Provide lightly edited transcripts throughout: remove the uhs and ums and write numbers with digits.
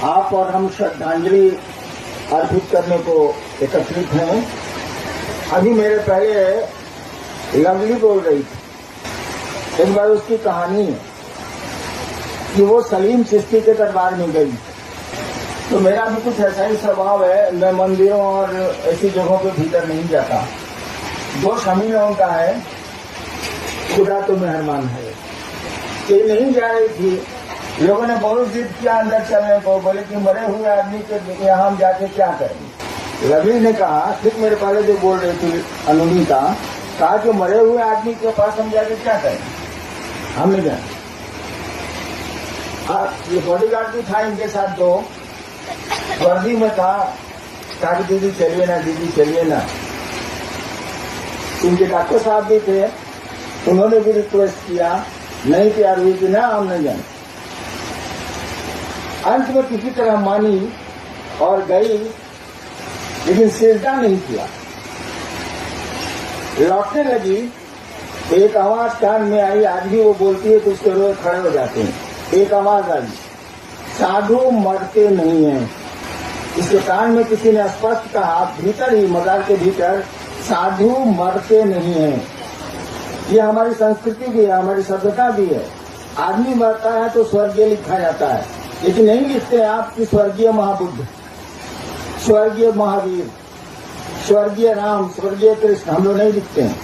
आप और हम श्रद्धांजलि अर्पित करने को एकत्रित हैं। अभी मेरे पहले लवली बोल रही थी, एक बार उसकी कहानी है कि वो सलीम चिश्ती के दरबार में गई। तो मेरा भी कुछ ऐसा ही स्वभाव है, मैं मंदिरों और ऐसी जगहों पे भीतर नहीं जाता। दोष हम ही लोगों का है, खुदा तो मेहरबान है। ये नहीं जा रही थी, लोगों ने बहुत जिद किया अंदर चलने को, बोले कि मरे हुए आदमी के यहाँ हम जाके क्या करेंगे। लवली ने कहा, ठीक मेरे पहले जो बोल रही थी अनुनीता, कहा कि मरे हुए आदमी के पास हम जाके क्या करेंगे, हम नहीं जाए। ये बॉडीगार्ड भी था इनके साथ, दो वर्दी में था, कहा कि दीदी चलिए ना, दीदी चलिए ना। इनके डॉक्टर साहब भी थे, उन्होंने भी रिक्वेस्ट किया, नहीं तैयार हुई कि ना हम नहीं जाए। अंत में किसी तरह मानी और गई, लेकिन सिजदा नहीं किया। लौटने लगी तो एक आवाज कान में आई, आज भी वो बोलती है तो उसके रोए खड़े हो जाते हैं। एक आवाज आई, साधु मरते नहीं हैं। इसके कान में किसी ने स्पष्ट कहा, भीतर ही मजार के भीतर, साधु मरते नहीं हैं। ये हमारी संस्कृति भी है, हमारी सभ्यता भी है। आदमी मरता है तो स्वर्गीय लिखा जाता है, लेकिन नहीं लिखते आप कि स्वर्गीय महाबुद्ध, स्वर्गीय महावीर, स्वर्गीय राम, स्वर्गीय कृष्ण, हम लोग नहीं लिखते हैं।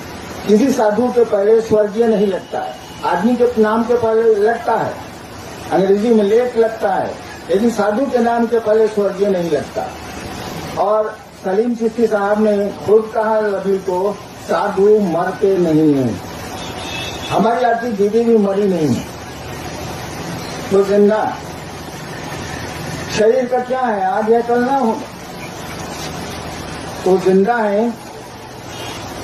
किसी साधु के पहले स्वर्गीय नहीं लगता है, आदमी के नाम के पहले लगता है, अंग्रेजी में लेट लगता है, लेकिन साधु के नाम के पहले स्वर्गीय नहीं लगता। और सलीम चिश्ती साहब ने खुद कहा लवली को, साधु मरते नहीं हैं। हमारी आती दीदी भी मरी नहीं है, तो जिंदा। शरीर का क्या है, आज या कल ना होगा, तो जिंदा है।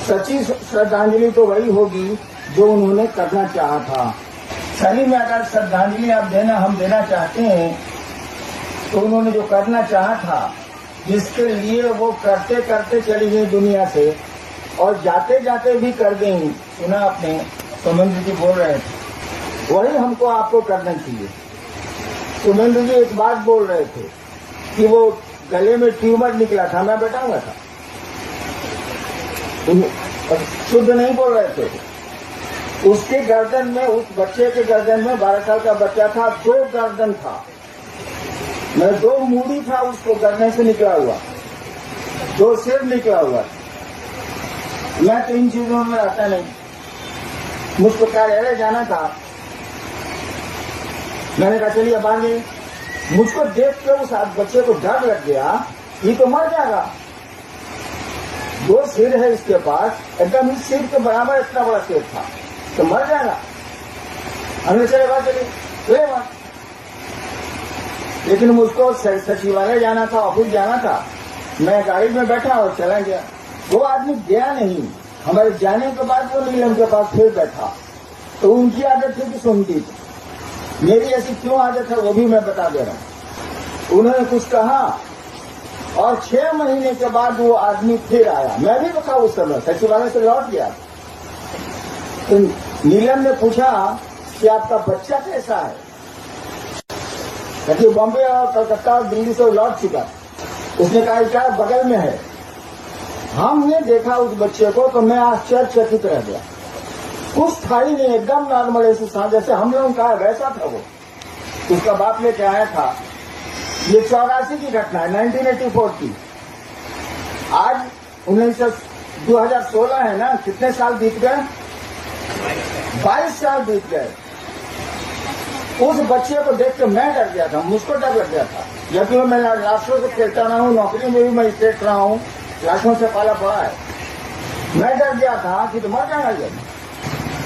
सच्ची श्रद्धांजलि तो वही होगी जो उन्होंने करना चाहा था। सही में अगर श्रद्धांजलि आप देना, हम देना चाहते हैं, तो उन्होंने जो करना चाहा था, जिसके लिए वो करते करते चली गई दुनिया से, और जाते जाते भी कर गई। सुना आपने, सुमेंद्र जी बोल रहे थे, वही हमको आपको करना चाहिए। सुमेंद्र जी एक बात बोल रहे थे कि वो गले में ट्यूमर निकला था, मैं बैठा हुआ था, शुद्ध नहीं बोल रहे थे। उसके गर्दन में, उस बच्चे के गर्दन में, 12 साल का बच्चा था, 2 गर्दन था, मैं 2 मूड़ी था उसको गर्दन से निकला हुआ, 2 सिर निकला हुआ। मैं तो इन चीजों में रहता नहीं, मुझको कार्यालय जाना था, मैंने कहा चलिए बाहर गई। मुझको देख के उस बच्चे को डर लग गया, ये तो मर जाएगा, 2 सिर है इसके पास, एकदम इस सिर के बराबर इतना बड़ा सिर था, तो मर जाएगा। हमने चले बाहर चले बात, लेकिन मुझको सचिवालय जाना था, ऑफिस जाना था, मैं गाड़ी में बैठा और चला गया। वो आदमी गया नहीं, हमारे जाने के बाद वो नीलम के पास फिर बैठा। तो उनकी आदत थी कि सुनती थी, मेरी ऐसी क्यों आदत है वो भी मैं बता दे रहा हूं। उन्होंने कुछ कहा और 6 महीने के बाद वो आदमी फिर आया, मैं भी बता उस समय सचिवालय से लौट गया। तो नीलम ने पूछा कि आपका बच्चा कैसा है, क्योंकि बॉम्बे और कलकत्ता और दिल्ली से लौट चुका। उसने कहा क्या बगल में है। हमने देखा उस बच्चे को तो मैं आश्चर्यचकित रह गया, कुछ था ही नहीं, एकदम नॉर्मल, ऐसे जैसे हम लोगों का वैसा था वो। उसका बाप लेके आया था। ये 84 की घटना है, 1984 की। आज 2016 है ना, कितने साल बीत गए, 22 साल बीत गए। उस बच्चे को देख के मैं डर गया था, मुझको डर लग गया था, जबकि मैं लाशों से खेलता रहा हूँ, नौकरी में भी मैं स्टेट रहा हूँ, लाशों से पाला पड़ा है। मैं डर गया था कि तो मर जाएगा।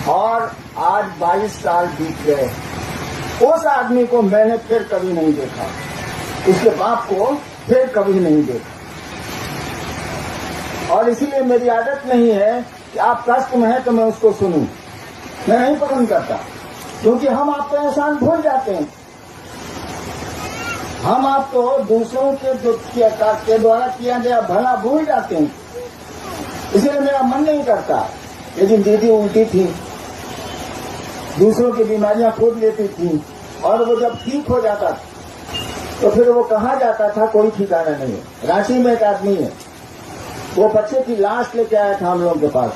और आज 22 साल बीत गए, उस आदमी को मैंने फिर कभी नहीं देखा, उसके बाप को फिर कभी नहीं देखा। और इसीलिए मेरी आदत नहीं है कि आप कष्ट में हैं तो मैं उसको सुनूं, मैं नहीं पसंद करता, क्योंकि हम आपको एहसान भूल जाते हैं। हम आपको दूसरों के द्वारा किया गया भला भूल जाते हैं, इसलिए मेरा मन नहीं करता। लेकिन दीदी उल्टी थी, दूसरों की बीमारियां खोद लेती थी, और वो जब ठीक हो जाता तो फिर वो कहाँ जाता था कोई ठिकाना नहीं है। रांची में एक आदमी है, वो बच्चे की लाश लेके आया था हम लोगों के पास,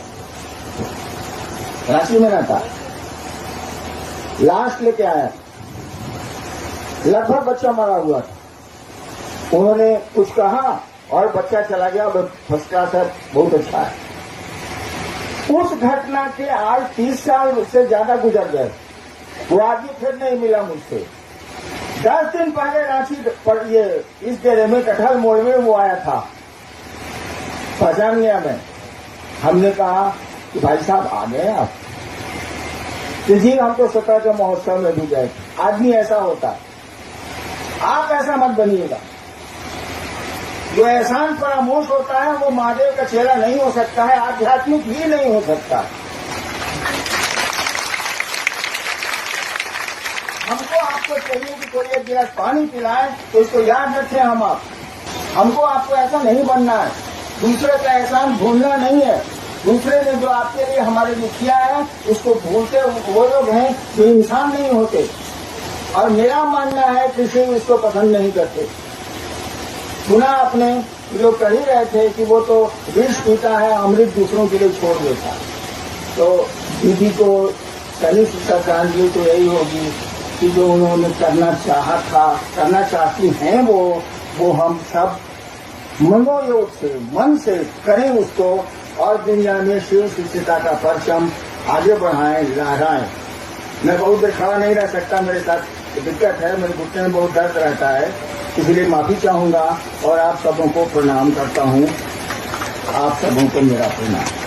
रांची में रहता, लाश लेके आया, लगभग बच्चा मरा हुआ था। उन्होंने कुछ कहा और बच्चा चला गया, फर्स्ट क्लास है, बहुत अच्छा है। उस घटना के आज 30 साल से ज्यादा गुजर गए, वो आदमी फिर नहीं मिला मुझसे। 10 दिन पहले रांची पर ये इस डेरे में कटहल मोड़ में वो आया था, पहचान गया मैं। हमने कहा कि भाई साहब आ गए आप? तो जी हम तो स्वतः के महोत्सव में भी गए। आदमी ऐसा होता है, आप ऐसा मत बनिएगा। जो एहसान फरामोश होता है वो महादेव का चेहरा नहीं हो सकता है, आध्यात्मिक भी नहीं हो सकता। हमको आपको चाहिए कि कोई एक गिलास पानी पिलाए तो इसको याद रखें हम आप। हमको आपको ऐसा नहीं बनना है, दूसरे का एहसान भूलना नहीं है। दूसरे ने जो आपके लिए हमारे लिए किया है उसको भूलते वो लोग हैं जो इंसान नहीं होते। और मेरा मानना है किसी इसको पसंद नहीं करते। सुना आपने जो कह ही रहे थे कि वो तो विष पीता है, अमृत दूसरों के लिए छोड़ देता। तो दीदी को सही शिक्षा चाहिए तो यही होगी कि जो उन्होंने करना चाहा था, करना चाहती हैं वो हम सब मनोयोग से, मन से करें उसको, और दुनिया में शिव शिक्षिता का परचम आगे बढ़ाएं, लहराएं। मैं बहुत देर खड़ा नहीं रह सकता, मेरे साथ दिक्कत है, मेरे घुटने में बहुत दर्द रहता है, इसलिए माफी चाहूंगा और आप सबों को प्रणाम करता हूं। आप सबों को मेरा प्रणाम।